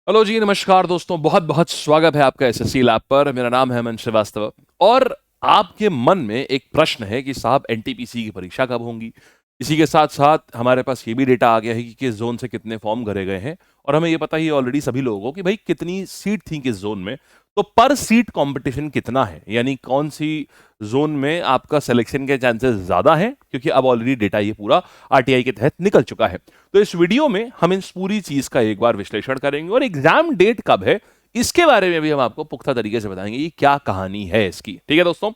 Hello जी, नमस्कार दोस्तों। बहुत बहुत स्वागत है आपका एसएससी लैब पर। मेरा नाम है अमन श्रीवास्तव और आपके मन में एक प्रश्न है कि साहब एनटीपीसी की परीक्षा कब होंगी। इसी के साथ साथ हमारे पास ये भी डेटा आ गया है कि किस जोन से कितने फॉर्म भरे गए हैं और हमें ये पता ही ऑलरेडी सभी लोगों को कि भाई कितनी सीट थी किस जोन में। तो पर सीट कंपटीशन कितना है, यानी कौन सी जोन में आपका सिलेक्शन के चांसेस ज्यादा हैं, क्योंकि अब ऑलरेडी डेटा ये पूरा आरटीआई के तहत निकल चुका है। तो इस वीडियो में हम इस पूरी चीज का एक बार विश्लेषण करेंगे और एग्जाम डेट कब है इसके बारे में भी हम आपको पुख्ता तरीके से बताएंगे ये क्या कहानी है इसकी। ठीक है दोस्तों,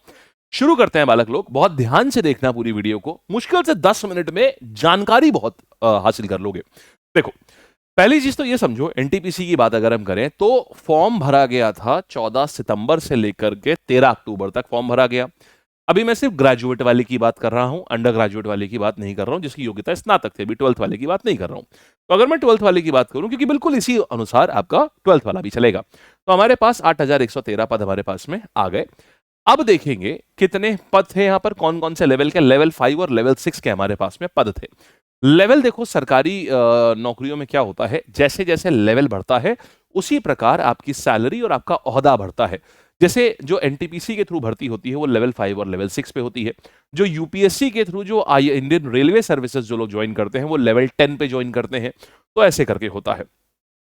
शुरू करते हैं। बालक लोग बहुत ध्यान से देखना पूरी वीडियो को, मुश्किल से 10 मिनट में जानकारी बहुत हासिल कर लोगे। देखो, पहली चीज तो ये समझो, एनटीपीसी की बात अगर हम करें तो फॉर्म भरा गया था 14 सितंबर से लेकर के 13 अक्टूबर तक फॉर्म भरा गया। अभी मैं सिर्फ ग्रेजुएट वाले की बात कर रहा हूं, अंडर ग्रेजुएट वाले की बात नहीं कर रहा हूं, जिसकी योग्यता स्नातक थी। अभी 12th वाले की बात नहीं कर रहा हूं। तो अगर मैं 12th वाले की बात करूं, क्योंकि बिल्कुल इसी अनुसार आपका 12th वाला भी चलेगा, तो हमारे पास 8113 पद हमारे पास में आ गए। अब देखेंगे कितने पद थे यहां पर, कौन कौन से लेवल के, लेवल 5 और लेवल 6 के हमारे पास में पद थे। लेवल देखो, सरकारी नौकरियों में क्या होता है, जैसे जैसे लेवल बढ़ता है उसी प्रकार आपकी सैलरी और आपका ओहदा बढ़ता है। जैसे जो एनटीपीसी के थ्रू भर्ती होती है वो लेवल 5 और लेवल 6 पे होती है। जो यूपीएससी के थ्रू जो इंडियन रेलवे सर्विसेज जो लोग ज्वाइन करते हैं वो लेवल 10 पे ज्वाइन करते हैं। तो ऐसे करके होता है।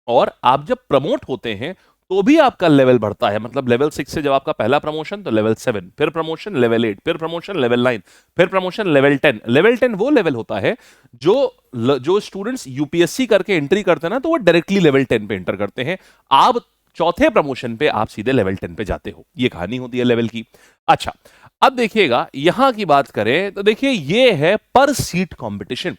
और आप जब प्रमोट होते हैं तो भी आपका लेवल बढ़ता है। मतलब लेवल 6 से जब आपका पहला प्रमोशन तो लेवल 7, फिर प्रमोशन लेवल 8, फिर प्रमोशन लेवल 9, फिर प्रमोशन लेवल 10। लेवल 10 वो लेवल होता है जो जो स्टूडेंट्स यूपीएससी करके एंट्री करते हैं ना, तो वो डायरेक्टली लेवल 10 पे एंटर करते हैं। आप चौथे प्रमोशन पे आप सीधे लेवल 10 पे जाते हो। ये कहानी होती है लेवल की। अच्छा, अब देखिएगा यहां की बात करें तो देखिए ये है पर सीट कंपटीशन।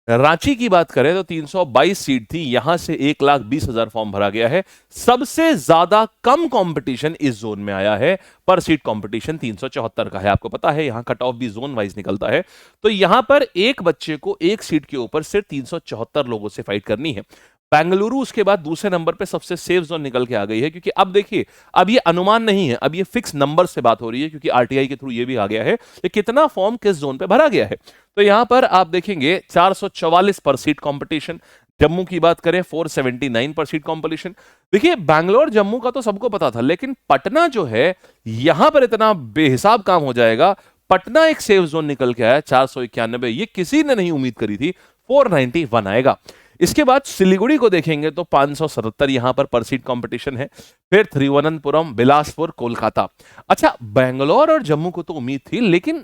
रांची की बात करें तो 322 सीट थी, यहां से 1,20,000 फॉर्म भरा गया है। सबसे ज्यादा कम कंपटीशन इस जोन में आया है। पर सीट कंपटीशन 374 का है। आपको पता है यहां कट ऑफ भी जोन वाइज निकलता है। तो यहां पर एक बच्चे को एक सीट के ऊपर सिर्फ 374 लोगों से फाइट करनी है। बेंगलुरु उसके बाद दूसरे नंबर पे सबसे सेफ जोन निकल के आ गई है, क्योंकि अब देखिए, अब ये अनुमान नहीं है, अब ये फिक्स नंबर से बात हो रही है, क्योंकि आरटीआई के थ्रू ये भी आ गया है कि कितना फॉर्म किस जोन पे भरा गया है। तो यहां पर आप देखेंगे 444 पर सीट कंपटीशन। जम्मू की बात करें 479 पर सीट कंपटीशन। देखिए, बैंगलोर जम्मू का तो सबको पता था, लेकिन पटना जो है यहां पर इतना बेहिसाब काम हो जाएगा। पटना एक सेफ जोन निकल के आया 491, ये किसी ने नहीं उम्मीद करी थी। 491 आएगा। इसके बाद सिलीगुड़ी को देखेंगे तो 577 यहां पर सीट कंपटीशन है। फिर त्रिवनंतपुरम, बिलासपुर, कोलकाता। अच्छा, बैंगलोर और जम्मू को तो उम्मीद थी, लेकिन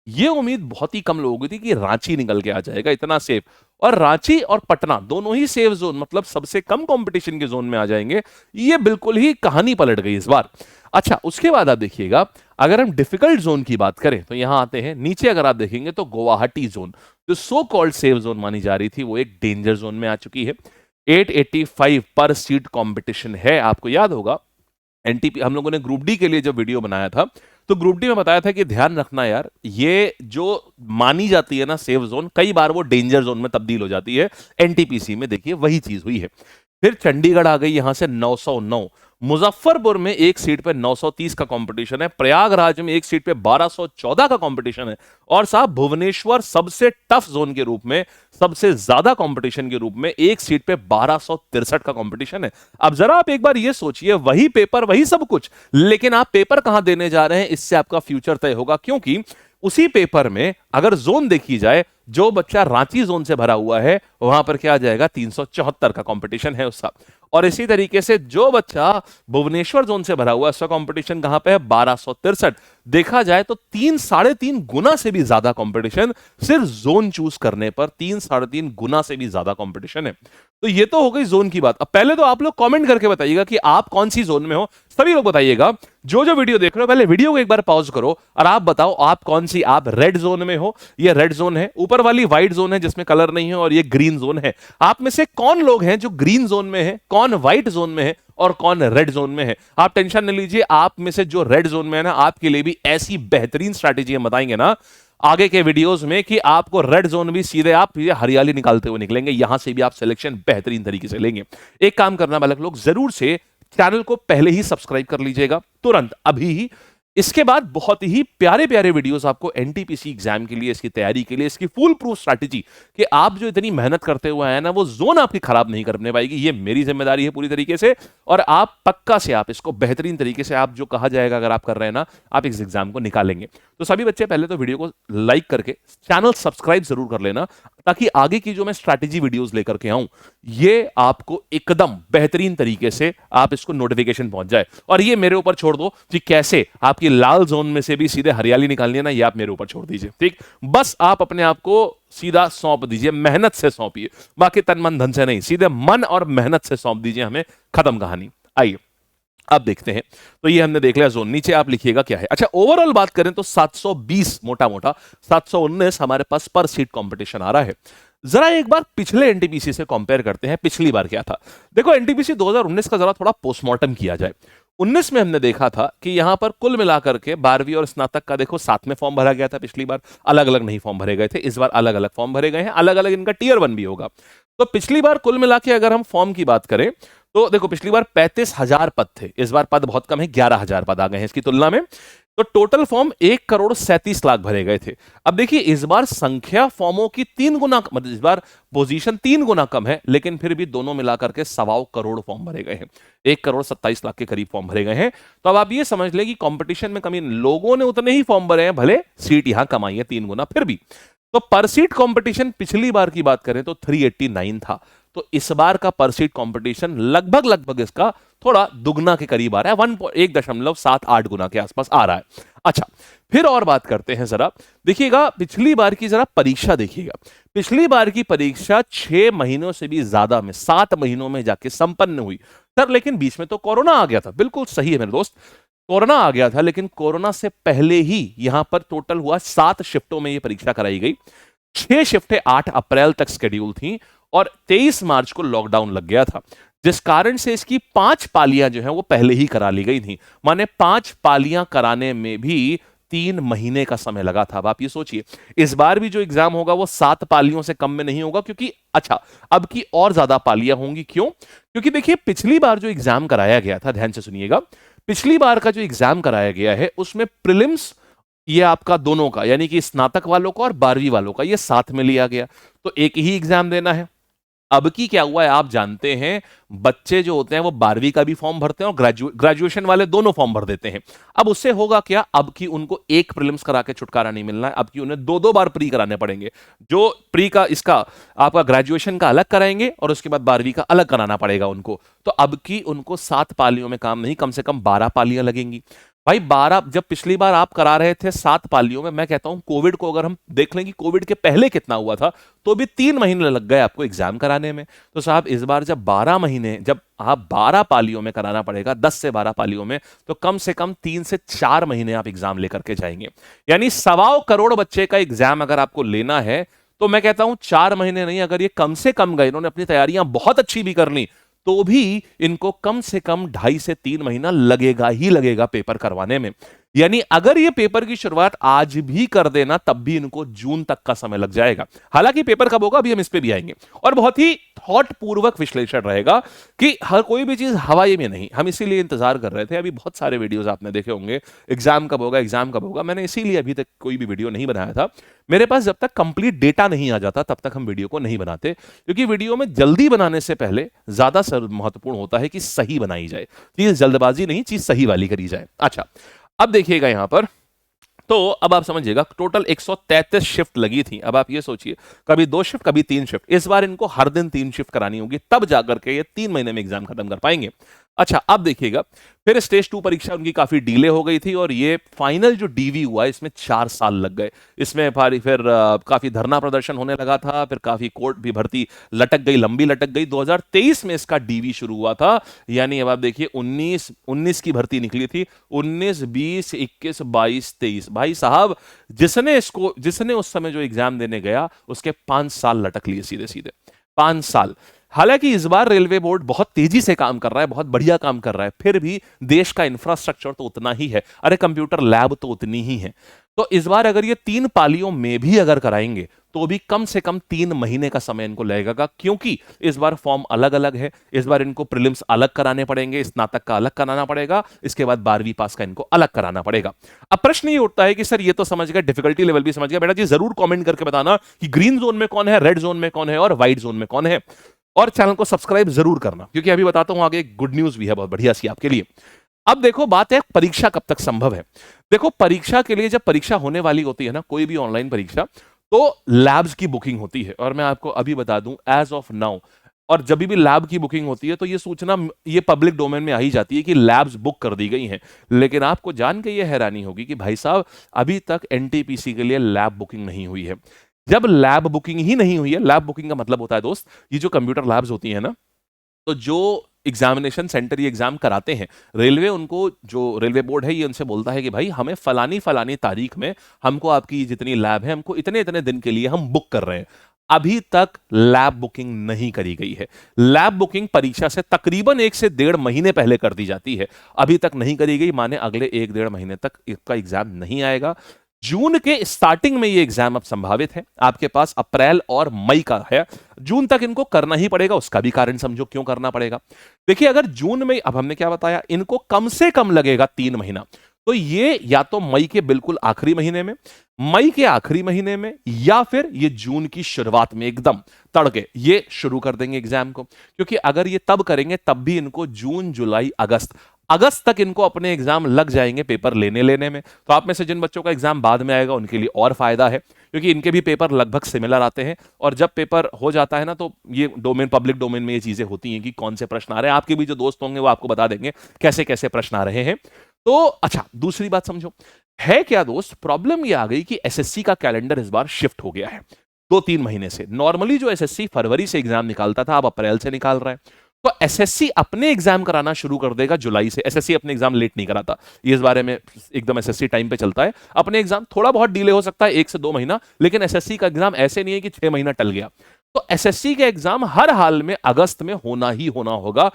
ये उम्मीद बहुत ही कम लोगों की थी कि रांची निकल के आ जाएगा इतना सेफ। और रांची और पटना दोनों ही सेफ जोन, मतलब सबसे कम कंपटीशन के जोन में आ जाएंगे। ये बिल्कुल ही कहानी पलट गई इस बार। अच्छा, उसके बाद आप देखिएगा, अगर हम डिफिकल्ट जोन की बात करें तो यहां आते हैं नीचे। अगर आप देखेंगे तो गुवाहाटी जोन, जो सो कॉल्ड सेफ जोन मानी जा रही थी, वो एक डेंजर जोन में आ चुकी है। 885 पर सीट कंपटीशन है। आपको याद होगा एनटीपी हम लोगों ने ग्रुप डी के लिए जब वीडियो बनाया था, तो ग्रुप डी में बताया था कि ध्यान रखना यार, ये जो मानी जाती है ना सेफ जोन, कई बार वो डेंजर जोन में तब्दील हो जाती है। एनटीपीसी में देखिए वही चीज हुई है। फिर चंडीगढ़ आ गई यहां से 909। मुजफ्फरपुर में एक सीट पे 930 का कंपटीशन है। प्रयागराज में एक सीट पे 1214 का कंपटीशन है। और साहब, भुवनेश्वर सबसे टफ जोन के रूप में, सबसे ज्यादा कंपटीशन के रूप में, एक सीट पे 1263 का कंपटीशन है। अब जरा आप एक बार ये सोचिए, वही पेपर वही सब कुछ, लेकिन आप पेपर कहां देने जा रहे हैं, इससे आपका फ्यूचर तय होगा। क्योंकि उसी पेपर में अगर जोन देखी जाए, जो बच्चा रांची जोन से भरा हुआ है वहां पर क्या आ जाएगा, 374 का कंपटीशन है उसका। और इसी तरीके से जो बच्चा भुवनेश्वर जोन से भरा हुआ है उसका कंपटीशन कहां पे है, 1263। देखा जाए तो 3-3.5 गुना से भी ज्यादा कंपटीशन सिर्फ जोन चूज करने पर, 3-3.5 गुना से भी ज्यादा कंपटीशन है। तो ये तो हो गई जोन की बात। अब पहले तो आप लोग कमेंट करके बताइएगा कि आप कौन सी जोन में हो। सभी लोग बताइएगा, जो जो वीडियो देख रहे हो पहले वीडियो को एक बार पॉज करो और आप बताओ आप कौन सी, आप रेड जोन में हो, ये रेड जोन है, ऊपर वाली व्हाइट जोन है जिसमें कलर नहीं है, और ये ग्रीन जोन है। आप में से कौन लोग हैं जो ग्रीन जोन में है, कौन व्हाइट जोन में है और कौन रेड जोन में है। आप टेंशन न लीजिए, आप में से जो रेड जोन में है ना, आपके लिए भी ऐसी बेहतरीन स्ट्रैटेजी हम बताएंगे ना आगे के वीडियोस में कि आपको रेड जोन भी सीधे आप ये हरियाली निकालते हुए निकलेंगे। यहां से भी आप सिलेक्शन बेहतरीन तरीके से लेंगे। एक काम करना बालक लोग, जरूर से चैनल को पहले ही सब्सक्राइब कर लीजिएगा, तुरंत अभी ही। इसके बाद बहुत ही प्यारे प्यारे वीडियोस आपको एनटीपीसी एग्जाम के लिए, इसकी तैयारी के लिए, इसकी फुल प्रूफ स्ट्रैटेजी कि आप जो इतनी मेहनत करते हुए आए ना, वो जोन आपकी खराब नहीं करने पाएगी। ये मेरी जिम्मेदारी है पूरी तरीके से, और आप पक्का से आप इसको बेहतरीन तरीके से, आप जो कहा जाएगा अगर आप कर रहे हैं ना, आप इस एग्जाम को निकालेंगे। तो सभी बच्चे पहले तो वीडियो को लाइक करके चैनल सब्सक्राइब जरूर कर लेना, ताकि आगे की जो मैं स्ट्रैटेजी वीडियोस लेकर के आऊं, ये आपको एकदम बेहतरीन तरीके से आप इसको नोटिफिकेशन पहुंच जाए। और ये मेरे ऊपर छोड़ दो कि कैसे आपकी लाल जोन में से भी सीधे हरियाली निकालनी है ना, ये आप मेरे ऊपर छोड़ दीजिए। ठीक, बस आप अपने आप को सीधा सौंप दीजिए, मेहनत से सौंपिए, बाकी तन मन धन से नहीं, सीधे मन और मेहनत से सौंप दीजिए हमें, खत्म कहानी। आइए अब देखते हैं। तो ये हमने देख लिया जोन, नीचे आप लिखिएगा क्या है। अच्छा, ओवरऑल बात करें तो 720 मोटा मोटा 719 हमारे पास पर सीट कंपटीशन आ रहा है। जरा एक बार पिछले एनटीपीसी से कंपेयर करते हैं, पिछली बार क्या था। देखो, एनटीपीसी 2019 का जरा थोड़ा पोस्टमार्टम किया जाए। 19 में हमने देखा था कि यहां पर कुल मिलाकर के 12वीं और स्नातक का देखो साथ में फॉर्म भरा गया था। पिछली बार अलग अलग नहीं फॉर्म भरे गए थे, इस बार अलग अलग फॉर्म भरे गए हैं, अलग अलग इनका टीयर 1 भी होगा। तो पिछली बार कुल मिला के अगर हम फॉर्म की बात करें तो देखो, पिछली बार 35,000 पद थे, इस बार पद बहुत कम है, 11,000 पद आ गए हैं इसकी तुलना में। तो टोटल फॉर्म 1,37,00,000 भरे गए थे। अब देखिए, इस बार संख्या फॉर्मों की 3 गुना, मतलब इस बार पोजीशन 3 गुना कम है, लेकिन फिर भी दोनों मिलाकर के 1.25 करोड़ फॉर्म भरे गए हैं, 1,27,00,000 के करीब फॉर्म भरे गए हैं। तो अब आप ये समझ ले कि कंपटीशन में कमी, लोगों ने उतने ही फॉर्म भरे हैं, भले सीट यहां कमाई है 3 गुना फिर भी। तो पर सीट कंपटीशन पिछली बार की बात करें तो 389 था, तो इस बार का पर सीट कंपटीशन लगभग लगभग इसका थोड़ा दुगना के करीब आ रहा है, 1.78 गुना के आसपास आ रहा है। अच्छा, फिर और बात करते हैं जरा, देखिएगा पिछली बार की जरा परीक्षा देखिएगा। पिछली बार की परीक्षा 6 महीनों से भी ज्यादा में, 7 महीनों में जाके संपन्न हुई सर, लेकिन बीच में तो कोरोना आ गया था। बिल्कुल सही है मेरे दोस्त, कोरोना आ गया था, लेकिन कोरोना से पहले ही यहां पर टोटल हुआ 7 शिफ्टों में यह परीक्षा कराई गई। 6 शिफ्टें 8 अप्रैल तक शेड्यूल थी और 23 मार्च को लॉकडाउन लग गया था, जिस कारण से इसकी 5 पालियां जो हैं वो पहले ही करा ली गई थी। माने 5 पालियां कराने में भी 3 महीने का समय लगा था। अब आप ये सोचिए, इस बार भी जो एग्जाम होगा वो 7 पालियों से कम में नहीं होगा, क्योंकि अच्छा, अब की और ज्यादा पालियां होंगी। क्यों? क्योंकि देखिए, पिछली बार जो एग्जाम कराया गया था, ध्यान से सुनिएगा, पिछली बार का जो एग्जाम कराया गया है उसमें प्रीलिम्स ये आपका दोनों का, यानी कि स्नातक वालों का और 12वीं वालों का, ये साथ में लिया गया, तो एक ही एग्जाम देना है। अब की क्या हुआ है आप जानते हैं, बच्चे जो होते हैं वो 12वीं का भी फॉर्म भरते हैं और ग्रेजुएशन वाले दोनों फॉर्म भर देते हैं। अब उससे होगा क्या, अब की उनको एक प्रीलिम्स करा के छुटकारा नहीं मिलना है, अब की उन्हें 2-2 बार प्री कराने पड़ेंगे। जो प्री का इसका आपका ग्रेजुएशन का अलग कराएंगे और उसके बाद 12वीं का अलग कराना पड़ेगा उनको। तो अब की उनको 7 पालियों में काम नहीं, कम से कम 12 पालियां लगेंगी। भाई 12, जब पिछली बार आप करा रहे थे 7 पालियों में, मैं कहता हूं कोविड को अगर हम देख लें कि कोविड के पहले कितना हुआ था, तो भी 3 महीने लग गए आपको एग्जाम कराने में। तो साहब इस बार जब 12 महीने, जब आप 12 पालियों में कराना पड़ेगा, 10 से 12 पालियों में, तो कम से कम 3 से 4 महीने आप एग्जाम लेकर के जाएंगे। यानी 1.25 करोड़ बच्चे का एग्जाम अगर आपको लेना है, तो मैं कहता हूं 4 महीने नहीं, अगर ये कम से कम गए, इन्होंने अपनी तैयारियां बहुत अच्छी भी कर ली, तो भी इनको कम से कम 2.5 से 3 महीना लगेगा ही लगेगा पेपर करवाने में। यानी अगर ये पेपर की शुरुआत आज भी कर देना, तब भी इनको जून तक का समय लग जाएगा। हालांकि पेपर कब होगा अभी हम इस पे भी आएंगे, और बहुत ही थॉट पूर्वक विश्लेषण रहेगा कि हर कोई भी चीज हवाई में नहीं। हम इसीलिए इंतजार कर रहे थे, अभी बहुत सारे वीडियोस आपने देखे होंगे, एग्जाम कब होगा, एग्जाम कब होगा। मैंने इसीलिए अभी तक कोई भी वीडियो नहीं बनाया था। मेरे पास जब तक कंप्लीट डेटा नहीं आ जाता तब तक हम वीडियो को नहीं बनाते, क्योंकि वीडियो में जल्दी बनाने से पहले ज्यादा महत्वपूर्ण होता है कि सही बनाई जाए, चीज जल्दबाजी नहीं, चीज सही वाली करी जाए। अच्छा, अब देखिएगा यहां पर, तो अब आप समझिएगा टोटल 133 शिफ्ट लगी थी। अब आप ये सोचिए, कभी 2 शिफ्ट कभी 3 शिफ्ट, इस बार इनको हर दिन 3 शिफ्ट करानी होगी, तब जाकर के ये 3 महीने में एग्जाम खत्म कर पाएंगे। अच्छा, अब देखिएगा, फिर स्टेज 2 परीक्षा उनकी काफी डिले हो गई थी, और ये फाइनल जो डीवी हुआ इसमें 4 साल लग गए। इसमें फिर काफी धरना प्रदर्शन होने लगा था, फिर काफी कोर्ट भी भर्ती लटक गई, लंबी लटक गई। 2023 में इसका डीवी शुरू हुआ था, यानी अब आप देखिए 19 की भर्ती निकली थी, 19, 20, 21, 22, 23। भाई साहब, जिसने उस समय जो एग्जाम देने गया उसके 5 साल लटक लिए, सीधे सीधे 5 साल। हालांकि इस बार रेलवे बोर्ड बहुत तेजी से काम कर रहा है, बहुत बढ़िया काम कर रहा है, फिर भी देश का इंफ्रास्ट्रक्चर तो उतना ही है, अरे कंप्यूटर लैब तो उतनी ही है। तो इस बार अगर ये 3 पालियों में भी अगर कराएंगे तो भी कम से कम 3 महीने का समय इनको लगेगा, क्योंकि इस बार फॉर्म अलग अलग है। इस बार इनको प्रीलिम्स अलग कराने पड़ेंगे, स्नातक का अलग कराना पड़ेगा, इसके बाद 12वीं पास का इनको अलग कराना पड़ेगा। अब प्रश्न ये उठता है कि सर ये तो समझ गया, डिफिकल्टी लेवल भी समझ गया, बेटा जी जरूर कमेंट करके बताना कि ग्रीन जोन में कौन है, रेड जोन में कौन है और व्हाइट जोन में कौन है। और चैनल को सब्सक्राइब जरूर करना, क्योंकि अभी बताता हूं आगे गुड न्यूज भी है बहुत बढ़िया सी आपके लिए। अब देखो बात है परीक्षा कब तक संभव है। देखो परीक्षा के लिए जब परीक्षा होने वाली होती है ना, कोई भी ऑनलाइन परीक्षा, तो लैब्स की बुकिंग होती है। और मैं आपको अभी बता दूं एज ऑफ नाउ, और जब भी लैब की बुकिंग होती है तो ये सूचना ये पब्लिक डोमेन में आ ही जाती है कि लैब्स बुक कर दी गई हैं। लेकिन आपको जान के ये हैरानी होगी कि भाई साहब अभी तक एनटीपीसी के लिए लैब बुकिंग नहीं हुई है। जब लैब बुकिंग ही नहीं हुई है, लैब बुकिंग का मतलब होता है दोस्त, ये जो कंप्यूटर लैब्स होती है ना, तो जो एग्जामिनेशन सेंटर ये एग्जाम कराते हैं, रेलवे उनको, जो रेलवे बोर्ड है ये उनसे बोलता है कि भाई हमें फलानी फलानी तारीख में हमको आपकी जितनी लैब है हमको इतने इतने दिन के लिए हम बुक कर रहे हैं। अभी तक लैब बुकिंग नहीं करी गई है। लैब बुकिंग परीक्षा से तकरीबन 1 से 1.5 महीने पहले कर दी जाती है, अभी तक नहीं करी गई, माने अगले 1-1.5 महीने तक इसका एग्जाम नहीं आएगा। जून के स्टार्टिंग में ये एग्जाम अब संभावित है, आपके पास अप्रैल और मई का है, जून तक इनको करना ही पड़ेगा। उसका भी कारण समझो क्यों करना पड़ेगा। देखिए अगर जून में, अब हमने क्या बताया, इनको कम से कम लगेगा 3 महीना, तो ये या तो मई के बिल्कुल आखिरी महीने में, मई के आखिरी महीने में, या फिर ये जून की शुरुआत में एकदम तड़के ये शुरू कर देंगे एग्जाम को। क्योंकि अगर ये तब करेंगे तब भी इनको जून जुलाई अगस्त तक इनको अपने एग्जाम लग जाएंगे पेपर लेने में। तो आप में से जिन बच्चों का एग्जाम बाद में आएगा उनके लिए और फायदा है, क्योंकि इनके भी पेपर लगभग सिमिलर आते हैं। और जब पेपर हो जाता है ना, तो ये डोमेन, पब्लिक डोमेन में ये चीजें होती हैं कि कौन से प्रश्न आ रहे हैं। आपके भी जो दोस्त होंगे वो आपको बता देंगे कैसे कैसे प्रश्न आ रहे हैं। तो अच्छा, दूसरी बात समझो, है क्या दोस्त, प्रॉब्लम ये आ गई कि एसएससी का कैलेंडर इस बार शिफ्ट हो गया है 2-3 महीने से। नॉर्मली जो एसएससी फरवरी से एग्जाम निकालता था, अब अप्रैल से निकाल रहा है। तो एसएससी अपने एग्जाम कराना शुरू कर देगा जुलाई से। एसएससी अपने एग्जाम लेट नहीं कराता, ये इस बारे में एकदम एसएससी टाइम पे चलता है। अपने एग्जाम थोड़ा बहुत डिले हो सकता है 1 से 2 महीना, लेकिन एसएससी का एग्जाम ऐसे नहीं है कि 6 महीना टल गया। तो एसएससी के एग्जाम हर हाल में अगस्त में होना ही होना होगा,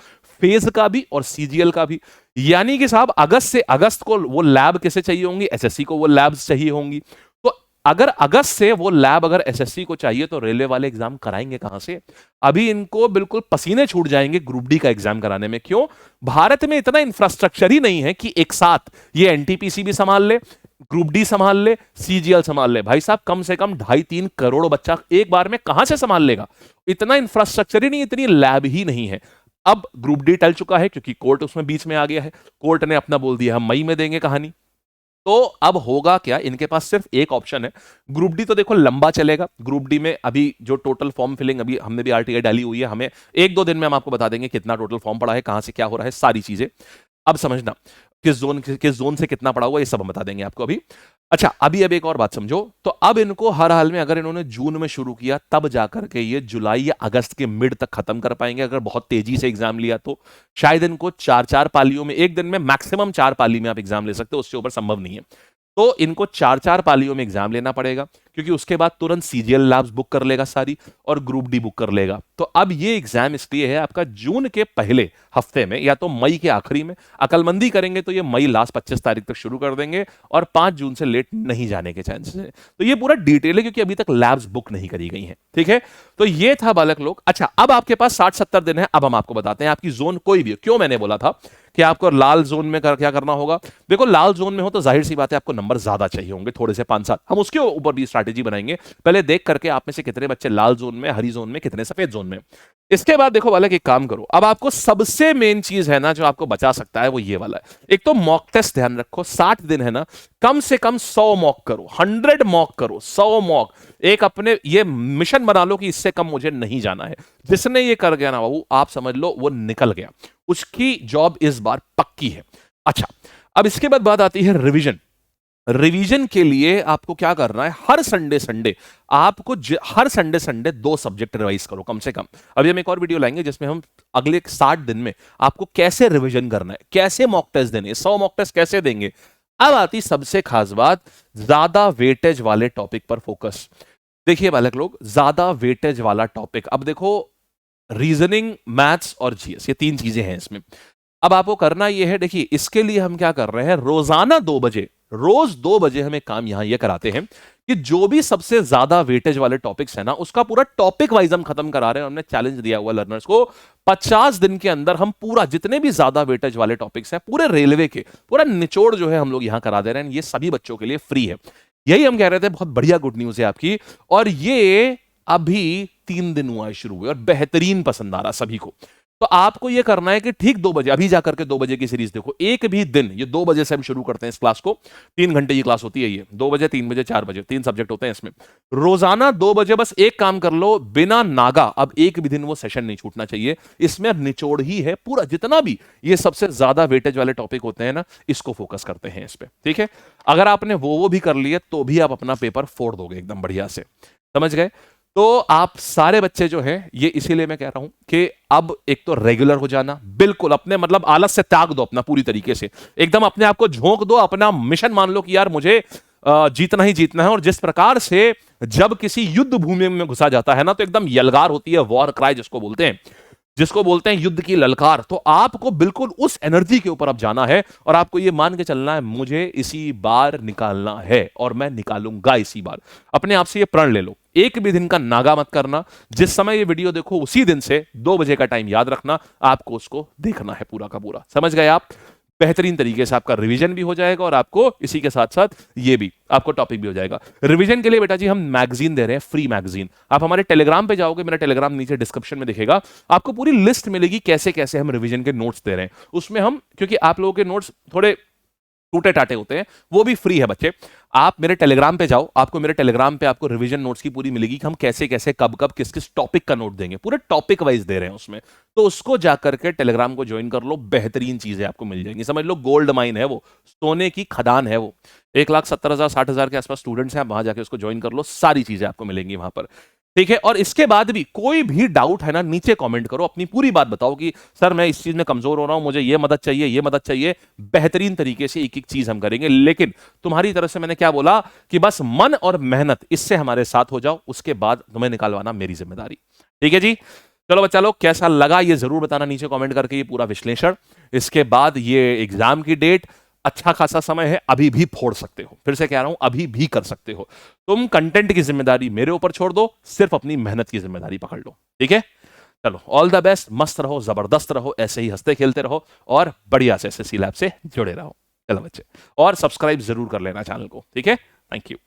फेज का भी और सीजीएल का भी। यानी कि साहब अगस्त से, अगस्त को वो लैब किसे चाहिए होंगी, एसएससी को वो लैब्स चाहिए होंगी। तो अगर अगस्त से वो लैब अगर एसएससी को चाहिए तो रेलवे वाले एग्जाम कराएंगे कहां से। अभी इनको बिल्कुल पसीने छूट जाएंगे ग्रुप डी का एग्जाम कराने में। क्यों? भारत में इतना इंफ्रास्ट्रक्चर ही नहीं है कि एक साथ ये एनटीपीसी भी संभाल ले, ग्रुप डी संभाल ले, सीजीएल संभाल ले। भाई साहब कम से कम 2.5-3 करोड़ बच्चा एक बार में कहां से संभाल लेगा। इतना इंफ्रास्ट्रक्चर ही नहीं, इतनी लैब ही नहीं है। अब ग्रुप डी टल चुका है क्योंकि कोर्ट उसमें बीच में आ गया है, कोर्ट ने अपना बोल दिया हम मई में देंगे कहानी। तो अब होगा क्या, इनके पास सिर्फ एक ऑप्शन है। ग्रुप डी तो देखो लंबा चलेगा। ग्रुप डी में अभी जो टोटल फॉर्म फिलिंग, अभी हमने भी आरटीआई डाली हुई है, हमें 1-2 दिन में हम आपको बता देंगे कितना टोटल फॉर्म पड़ा है, कहां से क्या हो रहा है, सारी चीजें। अब समझना किस जोन से कितना पड़ा हुआ, ये सब हम बता देंगे आपको अभी। अच्छा, अभी अब एक और बात समझो, तो अब इनको हर हाल में, अगर इन्होंने जून में शुरू किया तब जाकर के ये जुलाई या अगस्त के मिड तक खत्म कर पाएंगे। अगर बहुत तेजी से एग्जाम लिया तो शायद इनको 4-4 पालियों में, एक दिन में मैक्सिमम 4 पाली में आप एग्जाम ले सकते हो, उससे ऊपर संभव नहीं है। तो इनको 4-4 पालियों में एग्जाम लेना पड़ेगा, क्योंकि उसके बाद तुरंत सीजीएल लैब्स बुक कर लेगा सारी, और ग्रुप डी बुक कर लेगा। तो अब ये एग्जाम इसलिए है आपका जून के पहले हफ्ते में या तो मई के आखिरी में। अकलमंदी करेंगे तो ये मई लास्ट 25 तारीख तक शुरू कर देंगे, और 5 जून से लेट नहीं जाने के चांसेस है। तो ये पूरा डिटेल है, क्योंकि अभी तक लैब्स बुक नहीं करी गई हैं। ठीक है, तो ये था बालक लोग। अच्छा, अब आपके पास 60-70 दिन है। अब हम आपको बताते हैं आपकी जोन कोई भी हो। क्यों मैंने बोला था कि आपको लाल जोन में क्या करना होगा। देखो लाल जोन में हो तो जाहिर सी बात है आपको नंबर ज्यादा चाहिए होंगे, थोड़े से 5-7। हम उसके ऊपर भी स्ट्रैटेजी बनाएंगे, पहले देख करके आप में से कितने बच्चे लाल जोन में, हरी जोन में, कितने सफेद जोन में। इसके बाद देखो बालक एक काम करो, अब आपको सबसे मेन चीज है ना जो आपको बचा सकता है, वो ये वाला है। एक तो मॉक टेस्ट ध्यान रखो, 60 दिन है ना, कम से कम 100 मॉक करो, 100 मॉक करो, 100 मॉक। एक अपने ये मिशन बना लो कि इससे कम मुझे नहीं जाना है। जिसने ये कर गया ना बाबू, आप समझ लो वो निकल गया, उसकी जॉब इस बार पक्की है। अच्छा, अब इसके बाद बात आती है रिवीजन। रिवीजन के लिए आपको क्या करना है, हर संडे आपको हर संडे 2 सब्जेक्ट रिवाइज करो कम से कम। अभी हम एक और वीडियो लाएंगे जिसमें हम अगले 60 दिन में आपको कैसे रिवीजन करना है, कैसे मॉक टेस्ट देने, 100 मॉक टेस्ट कैसे देंगे। अब आती सबसे खास बात, ज्यादा वेटेज वाले टॉपिक पर फोकस। देखिए बालक लोग, ज्यादा वेटेज वाला टॉपिक, अब देखो रीजनिंग, मैथ्स और जीएस, ये 3 चीजें हैं इसमें। अब आपको करना यह है, देखिए इसके लिए हम क्या कर रहे हैं, रोजाना 2 बजे रोज 2 बजे हम एक काम यहां ये कराते हैं कि जो भी सबसे ज्यादा वेटेज वाले टॉपिक्स है ना, उसका पूरा टॉपिक वाइज हम खत्म करा रहे हैं। हमने चैलेंज दिया हुआ लर्नर्स को 50 दिन के अंदर हम पूरा जितने भी ज्यादा वेटेज वाले टॉपिक्स हैं पूरे रेलवे के पूरा निचोड़ जो है हम लोग यहां करा दे रहे हैं। ये सभी बच्चों के लिए फ्री है। यही हम कह रहे थे, बहुत बढ़िया गुड न्यूज है आपकी। और ये अभी 3 दिन हुआ है शुरू हुए और बेहतरीन पसंद आ रहा सभी को। तो आपको ये करना है कि ठीक 2 बजे, अभी जाकर के 2 बजे की सीरीज देखो। एक भी दिन, ये 2 बजे से हम शुरू करते हैं इस क्लास को। 3 घंटे की क्लास होती है ये, 2 बजे, 3 बजे, 4 बजे, 3 सब्जेक्ट होते हैं इसमें। रोजाना 2 बजे बस एक काम कर लो, बिना नागा अब एक भी दिन वो सेशन नहीं छूटना चाहिए। इसमें निचोड़ ही है पूरा, जितना भी ये सबसे ज्यादा वेटेज वाले टॉपिक होते हैं ना, इसको फोकस करते हैं इस पे। ठीक है, अगर आपने वो भी कर लिए तो भी आप अपना पेपर फोड़ दोगे एकदम बढ़िया से। समझ गए? तो आप सारे बच्चे जो हैं, ये इसीलिए मैं कह रहा हूं कि अब एक तो रेगुलर हो जाना, बिल्कुल अपने मतलब आलस से त्याग दो अपना पूरी तरीके से, एकदम अपने आप को झोंक दो, अपना मिशन मान लो कि यार मुझे जीतना ही जीतना है। और जिस प्रकार से जब किसी युद्ध भूमि में घुसा जाता है ना, तो एकदम यलगार होती है, वॉर क्राई जिसको बोलते हैं युद्ध की ललकार। तो आपको बिल्कुल उस एनर्जी के ऊपर अब जाना है और आपको यह मान के चलना है, मुझे इसी बार निकालना है और मैं निकालूंगा इसी बार। अपने आप से ये प्रण ले लो, एक भी दिन का नागा मत करना। जिस समय ये वीडियो देखो उसी दिन से 2 बजे का टाइम याद रखना, आपको उसको देखना है पूरा का पूरा। समझ गए आप? बेहतरीन तरीके से आपका रिवीजन भी हो जाएगा और आपको इसी के साथ साथ ये भी आपको टॉपिक भी हो जाएगा। रिवीजन के लिए बेटा जी हम मैगजीन दे रहे हैं, फ्री मैगजीन। आप हमारे टेलीग्राम पे जाओगे, मेरा टेलीग्राम नीचे डिस्क्रिप्शन में दिखेगा, आपको पूरी लिस्ट मिलेगी कैसे कैसे हम रिवीजन के नोट्स दे रहे हैं। उसमें हम, क्योंकि आप लोगों के नोट्स थोड़े टूटे टाटे होते हैं, वो भी फ्री है बच्चे। आप मेरे टेलीग्राम पे जाओ, आपको मेरे टेलीग्राम पे आपको रिवीजन नोट्स की पूरी मिलेगी कि हम कैसे कैसे कब कब किस किस टॉपिक का नोट देंगे, पूरे टॉपिक वाइज दे रहे हैं उसमें। तो उसको जाकर के टेलीग्राम को ज्वाइन कर लो, बेहतरीन चीजें आपको मिल जाएंगी। समझ लो गोल्ड माइन है वो, सोने की खदान है वो। 1,70,000 60,000 के आसपास स्टूडेंट्स हैं, आप वहां जाके उसको ज्वाइन कर लो, सारी चीजें आपको मिलेंगी वहां पर। ठीक है, और इसके बाद भी कोई भी डाउट है ना, नीचे कमेंट करो, अपनी पूरी बात बताओ कि सर मैं इस चीज में कमजोर हो रहा हूं, मुझे ये मदद चाहिए, ये मदद चाहिए। बेहतरीन तरीके से एक एक चीज हम करेंगे, लेकिन तुम्हारी तरफ से मैंने क्या बोला कि बस मन और मेहनत इससे हमारे साथ हो जाओ, उसके बाद तुम्हें निकालवाना मेरी जिम्मेदारी। ठीक है जी, चलो बच्चा लोग, कैसा लगा ये जरूर बताना नीचे कमेंट करके, ये पूरा विश्लेषण। इसके बाद ये एग्जाम की डेट, अच्छा खासा समय है, अभी भी फोड़ सकते हो। फिर से कह रहा हूं, अभी भी कर सकते हो। तुम कंटेंट की जिम्मेदारी मेरे ऊपर छोड़ दो, सिर्फ अपनी मेहनत की जिम्मेदारी पकड़ लो। ठीक है, चलो ऑल द बेस्ट, मस्त रहो, जबरदस्त रहो, ऐसे ही हंसते खेलते रहो और बढ़िया से एसएससी लैब से जुड़े रहो। चलो बच्चे, और सब्सक्राइब जरूर कर लेना चैनल को। ठीक है, थैंक यू।